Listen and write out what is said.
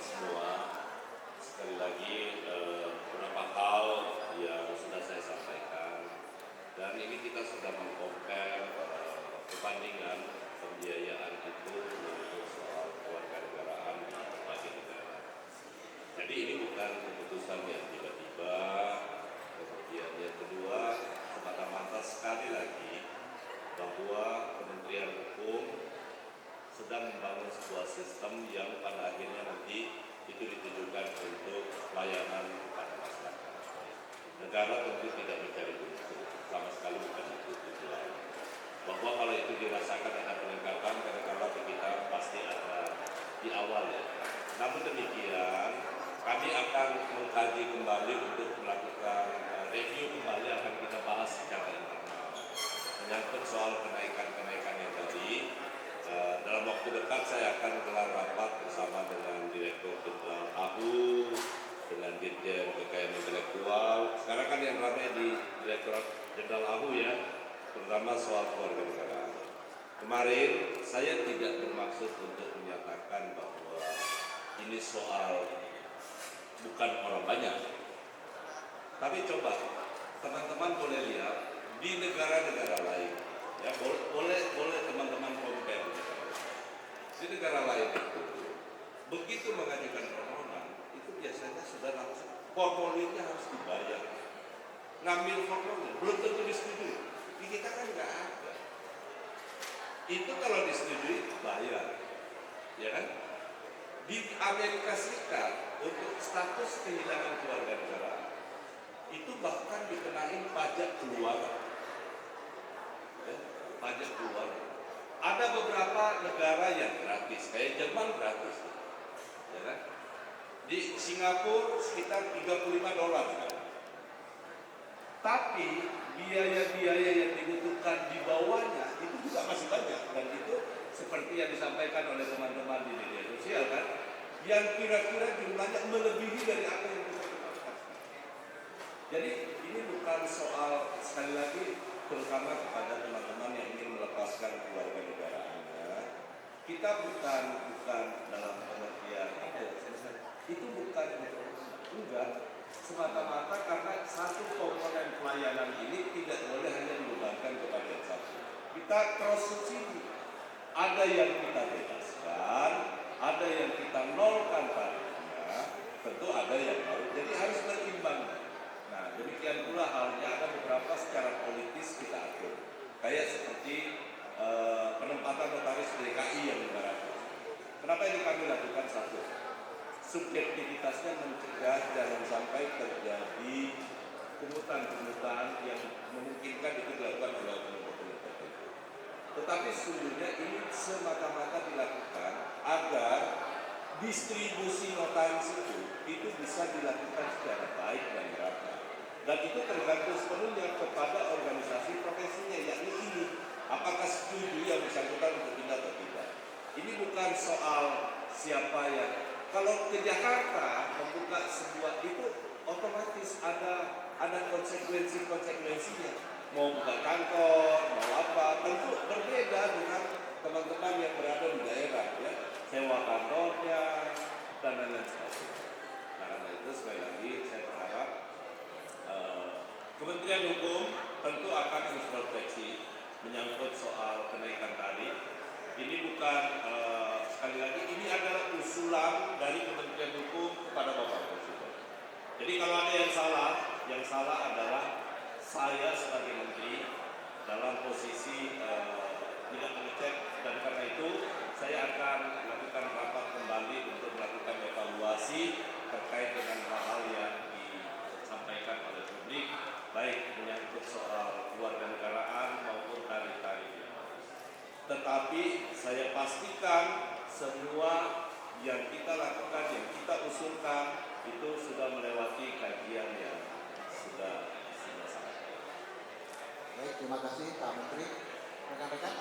semua. Sekali lagi beberapa hal yang sudah saya sampaikan, dan ini kita sudah meng-compare perbandingan pembiayaan itu untuk soal kewarganegaraan di berbagai negara. Jadi ini bukan keputusan yang tiba-tiba. Kemudian yang kedua, semata-mata sekali lagi bahwa Kementerian Hukum sedang membangun sebuah sistem yang pada akhirnya nanti itu ditujukan untuk pelayanan kepada masyarakat. Negara tentu tidak mencari untung, sama sekali bukan itu tujuan. Bahwa kalau itu dirasakan ada peningkatan, kadang-kadang kita pasti ada di awal ya. Namun demikian, kami akan mengkaji kembali untuk melakukan review kembali, akan kita bahas secara internal menyangkut soal kenaikan-kenaikan yang tadi. Dalam waktu dekat saya akan gelar rapat bersama dengan Direktur Jenderal AHU, dengan Dirjen Kekayaan Intelektual. Sekarang kan yang ramai di Direktur Jenderal AHU ya, terutama soal kewarganegaraan. Kemarin saya tidak bermaksud untuk menyatakan bahwa ini soal bukan orang banyak. Tapi coba teman-teman boleh lihat di negara-negara lain. Ya, boleh teman-teman compare di negara lain itu begitu mengajukan permohonan itu biasanya sudah langsung formulirnya harus dibayar, ngambil formulir belum tentu disetujui. Di kita kan nggak ada itu, kalau disetujui bayar, ya kan? Di Amerika Serikat untuk status kehilangan kewarganegaraan itu bahkan dikenain pajak keluarga. Pajak keluarga. Ada beberapa negara yang gratis, kayak Jerman gratis, ya kan? Di Singapura sekitar $35 kan? Tapi biaya-biaya yang dibutuhkan di bawahnya itu juga masih banyak, dan itu seperti yang disampaikan oleh teman-teman di media sosial kan, yang kira-kira jumlahnya melebihi dari apa yang bisa kita lakukan. Jadi ini bukan soal, sekali lagi terutama kepada teman-teman yang ingin melepaskan kewarganegaraannya, kita bukan dalam pengertian itu bukan enggak semata-mata karena satu komponen pelayanan ini tidak boleh hanya dibebankan kepada yang satu. Kita cross subsidi, ada yang kita bebaskan, ada yang kita nolkan tarifnya, tentu ada yang harus, jadi harus berimbang. Nah, demikian pula halnya ada beberapa secara politis kita atur. Kayak seperti penempatan notaris DKI yang 500. Kenapa ini kami lakukan? Satu, subjektivitasnya mencegah jangan sampai terjadi pungutan-pungutan yang memungkinkan itu dilakukan oleh oknum-oknum tertentu. Tetapi sesungguhnya ini semata-mata dilakukan agar distribusi notaris itu bisa dilakukan secara baik dan merata. Dan itu tergantung sepenuhnya kepada organisasi profesinya, yakni ini. Apakah setuju yang bersangkutan untuk pindah atau tidak? Ini bukan soal siapa yang, kalau ke Jakarta membuka sebuah itu otomatis ada konsekuensinya. Mau buka kantor, mau apa, tentu berbeda dengan teman-teman yang berada di daerah ya. Sewa kantornya dan lain-lain sebagainya. Nah, karena itu sekali lagi saya berharap Kementerian Hukum tentu akan introspeksi menyangkut soal kenaikan tarif. Ini bukan sekali lagi ini adalah usulan dari Kementerian Hukum kepada Bapak Presiden. Jadi kalau ada yang salah adalah saya sebagai menteri dalam posisi tidak mengecek, dan karena itu saya akan melakukan rapat kembali untuk melakukan evaluasi terkait dengan hal-hal yang disampaikan oleh publik, baik menyangkut soal kewarganegaraan maupun tarif-tarif. Tetapi saya pastikan semua yang kita lakukan, yang kita usulkan itu sudah melewati kajian yang sudah sangat. Baik, terima kasih Pak Menteri. Rekan-rekan.